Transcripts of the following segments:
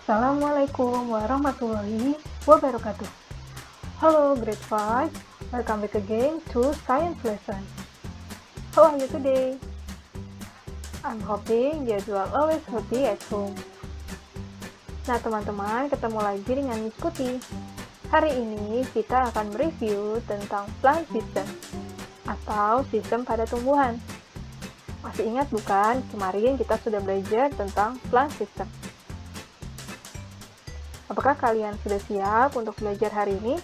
Assalamualaikum warahmatullahi wabarakatuh. Hello grade 5, welcome back again to science lesson. How are you today? I'm hoping that you are always happy at home. Nah teman-teman, ketemu lagi dengan Miss Kuti. Hari ini kita akan mereview tentang plant system atau sistem pada tumbuhan. Masih ingat bukan? Kemarin kita sudah belajar tentang plant system. Apakah kalian sudah siap untuk belajar hari ini?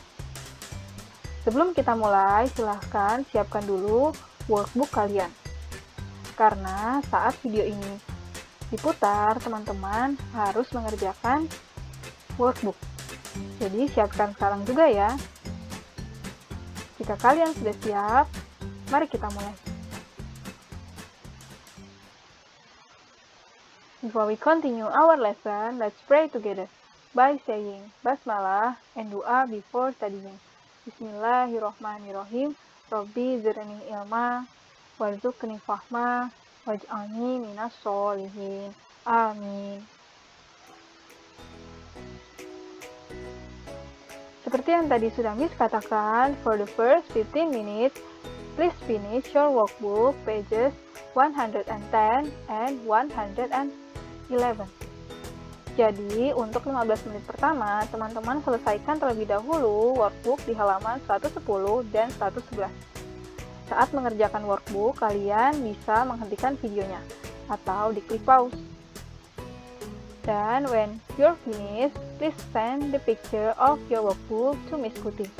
Sebelum kita mulai, silahkan siapkan dulu workbook kalian. Karena saat video ini diputar, teman-teman harus mengerjakan workbook. Jadi siapkan sekarang juga ya. Jika kalian sudah siap, mari kita mulai. Before we continue our lesson, let's pray together by saying basmalah and doa before studying. Bismillahirrahmanirrahim. Rabbi zidni ilma warzuqni fahma waj'alni minas sholihin. Amin. Seperti yang tadi sudah Miss katakan, for the first 15 minutes, please finish your workbook pages 110 and 111. Jadi, untuk 15 menit pertama, teman-teman selesaikan terlebih dahulu workbook di halaman 110 dan 111. Saat mengerjakan workbook, kalian bisa menghentikan videonya atau diklik pause. Dan when you're finished, please send the picture of your workbook to Miss Kuti.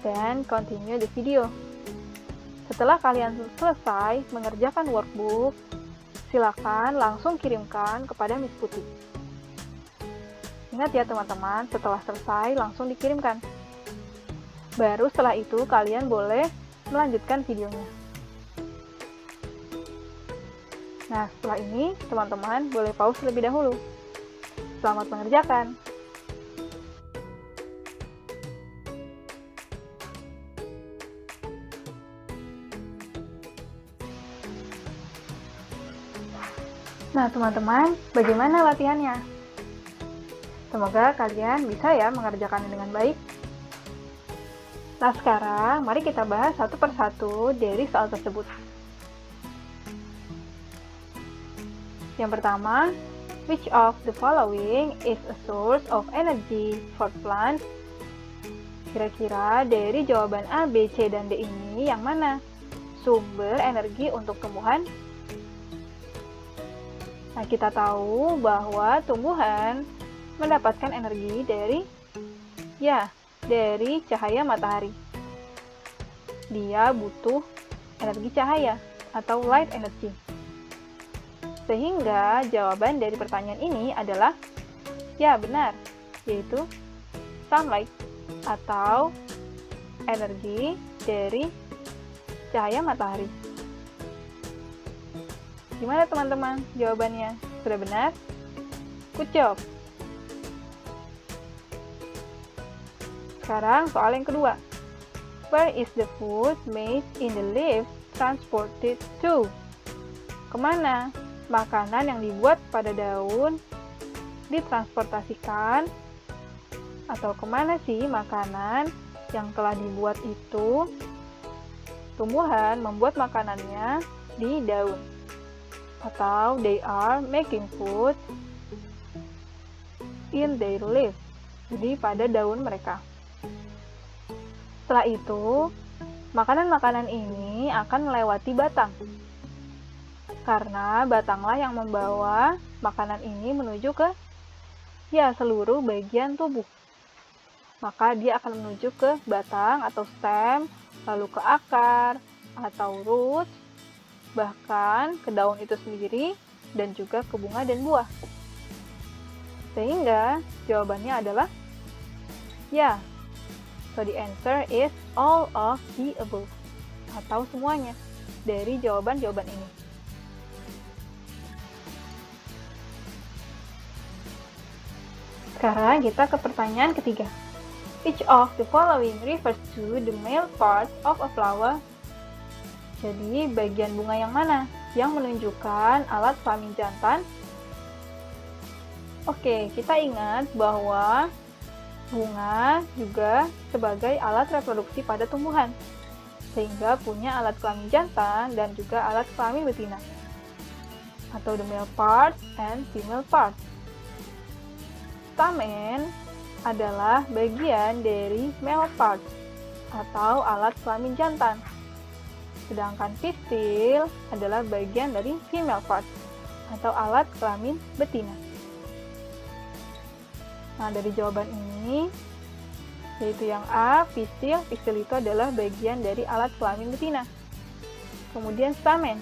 Then continue the video. Setelah kalian selesai mengerjakan workbook, silakan langsung kirimkan kepada Miss Kuti. Ingat ya teman-teman, setelah selesai langsung dikirimkan. Baru setelah itu kalian boleh melanjutkan videonya. Nah, setelah ini teman-teman boleh pause terlebih dahulu. Selamat mengerjakan. Nah, teman-teman, bagaimana latihannya? Semoga kalian bisa ya mengerjakannya dengan baik. Nah, sekarang mari kita bahas satu persatu dari soal tersebut. Yang pertama, which of the following is a source of energy for plants? Kira-kira dari jawaban A, B, C, dan D ini yang mana sumber energi untuk tumbuhan? Nah, kita tahu bahwa tumbuhan mendapatkan energi dari cahaya matahari. Dia butuh energi cahaya atau light energy. Sehingga jawaban dari pertanyaan ini adalah ya benar, yaitu sunlight atau energi dari cahaya matahari. Gimana teman-teman jawabannya? Sudah benar? Good job! Sekarang soal yang kedua. Where is the food made in the leaf transported to? Kemana makanan yang dibuat pada daun ditransportasikan? Atau kemana sih makanan yang telah dibuat itu? Tumbuhan membuat makanannya di daun. Atau they are making food in their leaf. Jadi pada daun mereka. Setelah itu, makanan-makanan ini akan melewati batang. Karena batanglah yang membawa makanan ini menuju ke seluruh bagian tubuh. Maka dia akan menuju ke batang atau stem, lalu ke akar atau root, bahkan ke daun itu sendiri, dan juga ke bunga dan buah. Sehingga jawabannya adalah so the answer is all of the above, atau semuanya dari jawaban-jawaban ini. Sekarang kita ke pertanyaan ketiga. Which of the following refers to the male part of a flower? Jadi bagian bunga yang mana yang menunjukkan alat kelamin jantan? Oke, kita ingat bahwa bunga juga sebagai alat reproduksi pada tumbuhan, sehingga punya alat kelamin jantan dan juga alat kelamin betina, atau the male part and female part. Stamen adalah bagian dari male part, atau alat kelamin jantan, sedangkan pistil adalah bagian dari female part, atau alat kelamin betina. Nah, dari jawaban ini, yaitu yang A, pistil. Pistil itu adalah bagian dari alat kelamin betina. Kemudian stamen.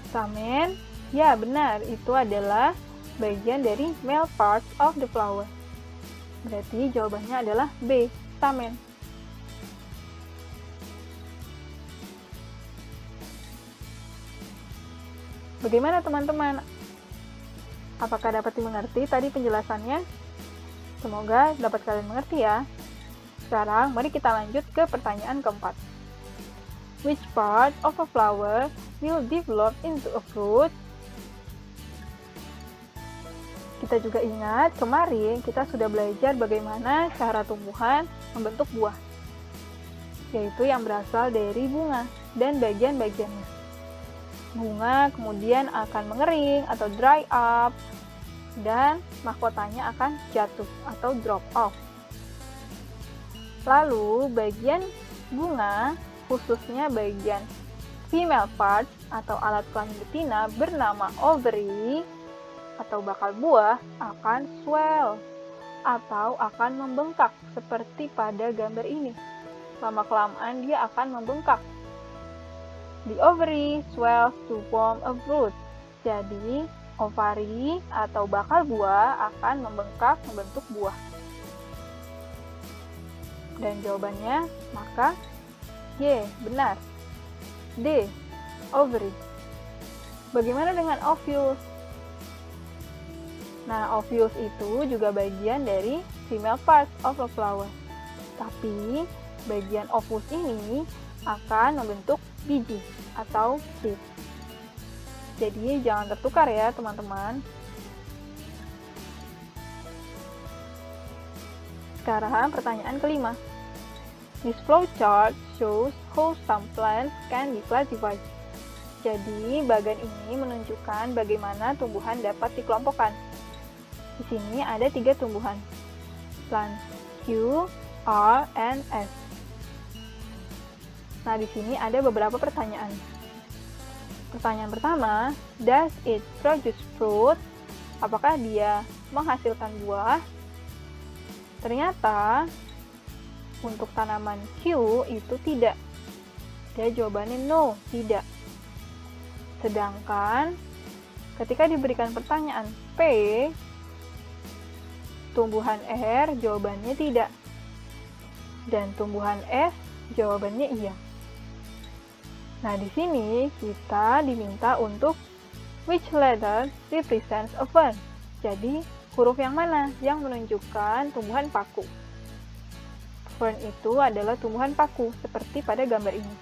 Stamen, ya benar, itu adalah bagian dari male part of the flower. Berarti jawabannya adalah B, stamen. Bagaimana teman-teman? Apakah dapat dimengerti tadi penjelasannya? Semoga dapat kalian mengerti ya. Sekarang mari kita lanjut ke pertanyaan keempat. Which part of a flower will develop into a fruit? Kita juga ingat kemarin kita sudah belajar bagaimana cara tumbuhan membentuk buah, yaitu yang berasal dari bunga dan bagian-bagiannya. Bunga kemudian akan mengering atau dry up, dan mahkotanya akan jatuh atau drop off. Lalu bagian bunga, khususnya bagian female part atau alat kelamin betina bernama ovary atau bakal buah, akan swell atau akan membengkak seperti pada gambar ini. Lama-kelamaan dia akan membengkak. The ovary swells to form a fruit. Jadi ovari atau bakal buah akan membengkak membentuk buah. Dan jawabannya maka Y, benar. D, ovary. Bagaimana dengan ovule? Nah, ovule itu juga bagian dari female part of a flower. Tapi bagian ovus ini akan membentuk biji atau seed. Jadi jangan tertukar ya teman-teman. Sekarang pertanyaan kelima. This flowchart shows how some plants can be classified. Jadi bagian ini menunjukkan bagaimana tumbuhan dapat dikelompokkan. Di sini ada 3 tumbuhan. Plant Q, R, and S. Nah, di sini ada beberapa pertanyaan. Pertanyaan pertama, does it produce fruit? Apakah dia menghasilkan buah? Ternyata, untuk tanaman Q itu tidak. Dia jawabannya no, tidak. Sedangkan, ketika diberikan pertanyaan P, tumbuhan R jawabannya tidak. Dan tumbuhan S jawabannya iya. Nah, di sini kita diminta untuk which letter represents a fern. Jadi, huruf yang mana yang menunjukkan tumbuhan paku? Fern itu adalah tumbuhan paku, seperti pada gambar ini.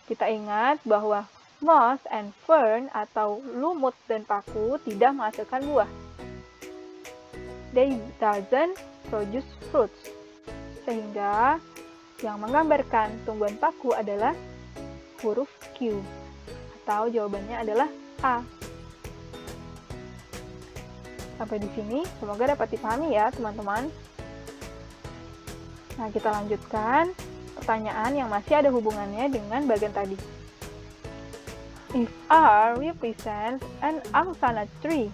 Kita ingat bahwa moss and fern atau lumut dan paku tidak menghasilkan buah. They doesn't produce fruits. Sehingga, yang menggambarkan tumbuhan paku adalah huruf Q, atau jawabannya adalah A. Sampai di sini, semoga dapat dipahami ya teman-teman. Nah, kita lanjutkan pertanyaan yang masih ada hubungannya dengan bagian tadi. If R represents an angsana tree,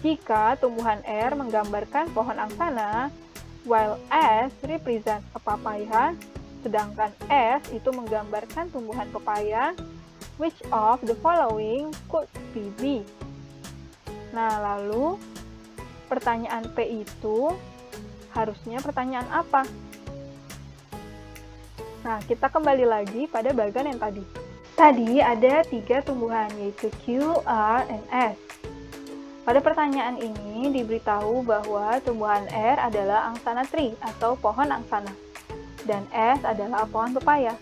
jika tumbuhan R menggambarkan pohon angsana, while S represents a papaya, sedangkan S itu menggambarkan tumbuhan pepaya, which of the following could be B? Nah, lalu pertanyaan P itu harusnya pertanyaan apa? Nah, kita kembali lagi pada bagian yang tadi. Tadi ada 3 tumbuhan, yaitu Q, R, and S. Pada pertanyaan ini diberitahu bahwa tumbuhan R adalah angsana tree atau pohon angsana, dan S adalah pohon pepaya.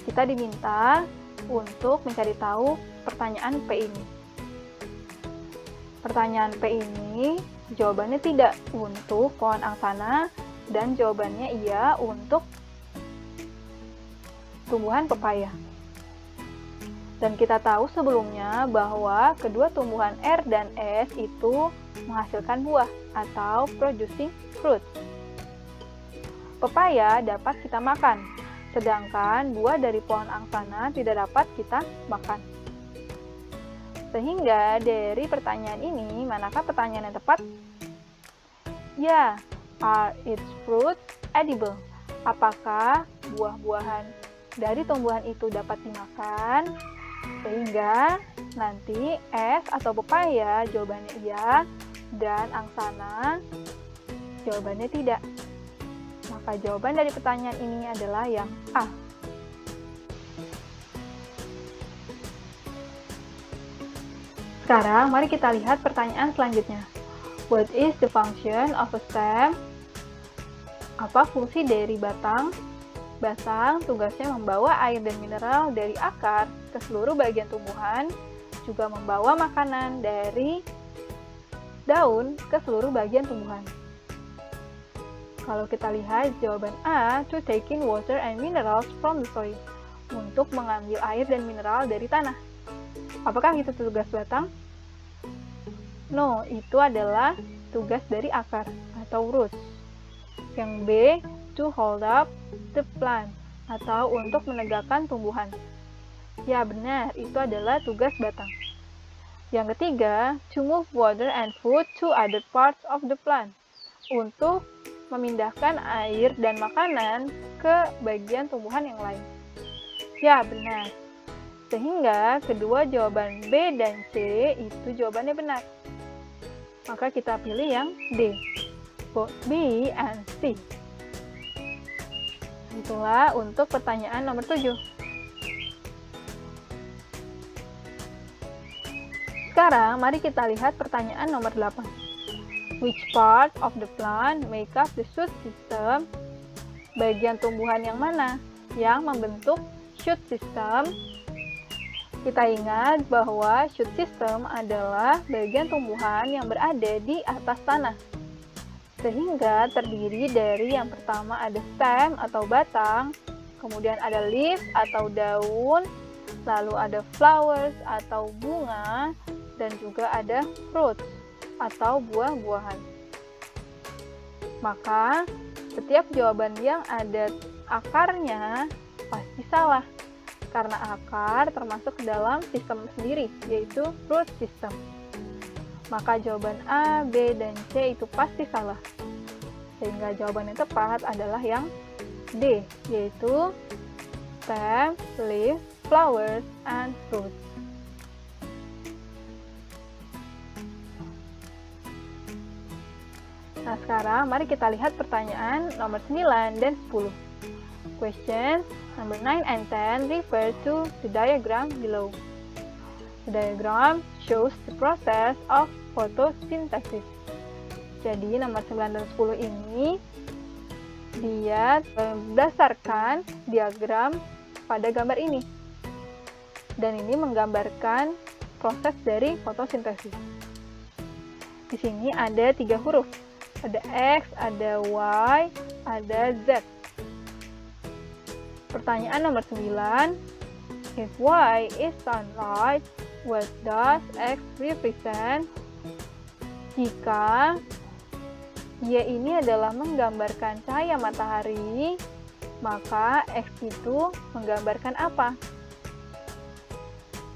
Kita diminta untuk mencari tahu pertanyaan P ini. Pertanyaan P ini jawabannya tidak untuk pohon angsana dan jawabannya iya untuk tumbuhan pepaya. Dan kita tahu sebelumnya bahwa kedua tumbuhan R dan S itu menghasilkan buah atau producing fruit. Pepaya dapat kita makan, sedangkan buah dari pohon angsana tidak dapat kita makan. Sehingga dari pertanyaan ini, manakah pertanyaan yang tepat? Ya, are its fruits edible? Apakah buah-buahan dari tumbuhan itu dapat dimakan? Sehingga nanti S atau pepaya jawabannya iya dan angsana jawabannya tidak. Maka jawaban dari pertanyaan ini adalah yang A. Sekarang mari kita lihat pertanyaan selanjutnya. What is the function of a stem? Apa fungsi dari batang? Batang tugasnya membawa air dan mineral dari akar ke seluruh bagian tumbuhan, juga membawa makanan dari daun ke seluruh bagian tumbuhan. Kalau kita lihat jawaban A, to take in water and minerals from the soil, untuk mengambil air dan mineral dari tanah. Apakah itu tugas batang? No, itu adalah tugas dari akar atau roots. Yang B, to hold up the plant, atau untuk menegakkan tumbuhan. Ya benar, itu adalah tugas batang. Yang ketiga, to move water and food to other parts of the plant, untuk memindahkan air dan makanan ke bagian tumbuhan yang lain. Ya benar. Sehingga kedua jawaban B dan C itu jawabannya benar. Maka kita pilih yang D, both B and C. Itulah untuk pertanyaan nomor 7. Sekarang mari kita lihat pertanyaan nomor 8. Which part of the plant make up the shoot system? Bagian tumbuhan yang mana yang membentuk shoot system? Kita ingat bahwa shoot system adalah bagian tumbuhan yang berada di atas tanah. Sehingga terdiri dari yang pertama ada stem atau batang, kemudian ada leaf atau daun, lalu ada flowers atau bunga, dan juga ada fruits atau buah-buahan. Maka setiap jawaban yang ada akarnya pasti salah, karena akar termasuk ke dalam sistem sendiri, yaitu root system. Maka jawaban A, B, dan C itu pasti salah. Sehingga jawaban yang tepat adalah yang D, yaitu stem, leaf, flowers, and fruit. Nah sekarang mari kita lihat pertanyaan nomor 9 dan 10. Questions number 9 and 10 refer to the diagram below. The diagram shows the process of photosynthesis. Jadi nomor 9 dan 10 ini dia berdasarkan diagram pada gambar ini. Dan ini menggambarkan proses dari fotosintesis. Di sini ada 3 huruf. Ada X, ada Y, ada Z. Pertanyaan nomor 9. If Y is sunlight, what does X represent? Jika Y ini adalah menggambarkan cahaya matahari, maka X itu menggambarkan apa?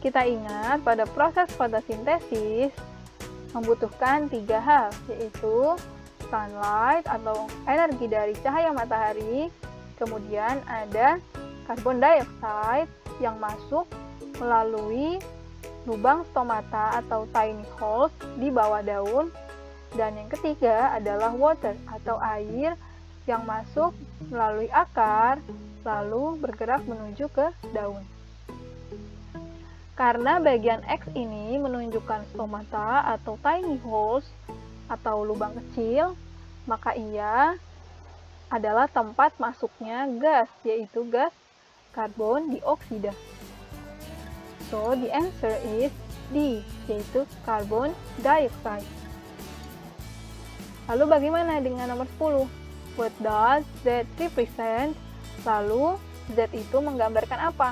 Kita ingat pada proses fotosintesis membutuhkan 3 hal, yaitu sunlight atau energi dari cahaya matahari, kemudian ada karbon dioxide yang masuk melalui lubang stomata atau tiny holes di bawah daun, dan yang ketiga adalah water atau air yang masuk melalui akar lalu bergerak menuju ke daun. Karena bagian X ini menunjukkan stomata atau tiny holes atau lubang kecil, maka ia adalah tempat masuknya gas, yaitu gas karbon dioksida. So, the answer is D, yaitu carbon dioxide. Lalu bagaimana dengan nomor 10? What does Z represent? Lalu, Z itu menggambarkan apa?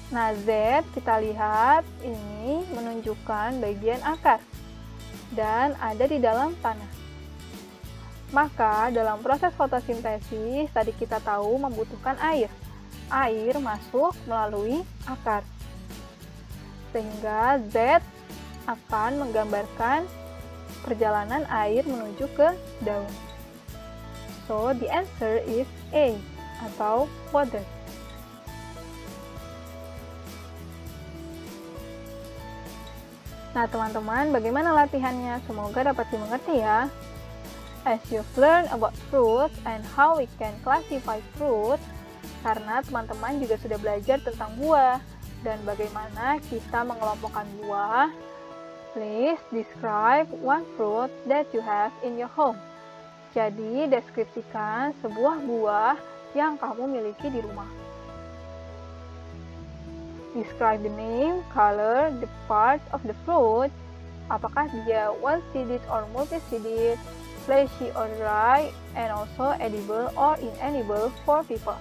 Nah, Z kita lihat ini menunjukkan bagian akar dan ada di dalam tanah. Maka, dalam proses fotosintesis, tadi kita tahu membutuhkan air. Air masuk melalui akar. Sehingga Z akan menggambarkan perjalanan air menuju ke daun. So, the answer is A, atau water. Nah, teman-teman, bagaimana latihannya? Semoga dapat dimengerti ya. As you've learned about fruits and how we can classify fruit, karena teman-teman juga sudah belajar tentang buah dan bagaimana kita mengelompokkan buah, please describe one fruit that you have in your home. Jadi, deskripsikan sebuah buah yang kamu miliki di rumah. Describe the name, color, the parts of the fruit. Apakah dia one-seeded or multi-seeded, fleshy or dry, and also edible or inedible for people.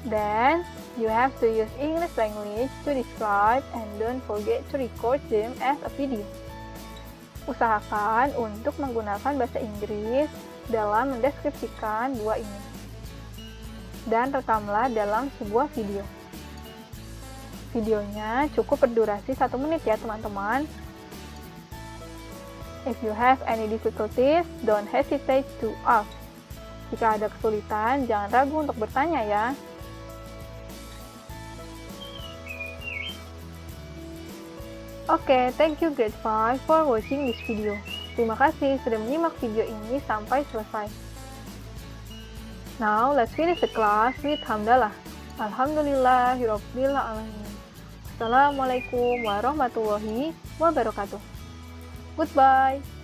Then, you have to use English language to describe and don't forget to record them as a video. Usahakan untuk menggunakan bahasa Inggris dalam mendeskripsikan buah ini. Dan rekamlah dalam sebuah video. Videonya cukup berdurasi 1 menit ya teman-teman. If you have any difficulties, don't hesitate to ask. Jika ada kesulitan, jangan ragu untuk bertanya ya. Oke, thank you grade 5 for watching this video. Terima kasih sudah menyimak video ini sampai selesai. Now, let's finish the class with hamdalah. Alhamdulillahirabbil alamin. Assalamualaikum warahmatullahi wabarakatuh. Goodbye.